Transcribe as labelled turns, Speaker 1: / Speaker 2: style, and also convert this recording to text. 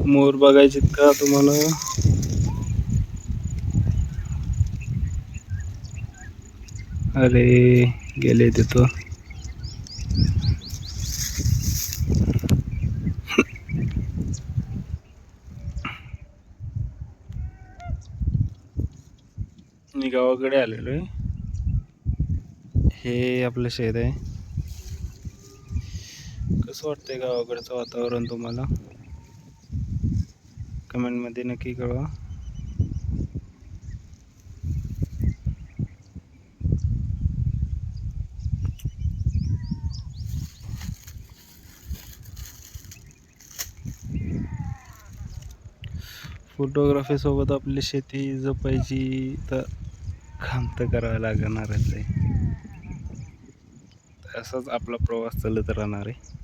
Speaker 1: मोर बघायचे का तुम्हाला? अरे गेले तिथं. मी गावाकडे आलेलो आहे. हे आपलं शेत आहे. कसं वाटतंय गावाकडचं वातावरण तुम्हाला? कमेंटमध्ये नक्की कळवा. फोटोग्राफी सोबत आपली शेती जपायची तर काम तर करावं लागणारच आहे. असाच आपला प्रवास चालत राहणार आहे.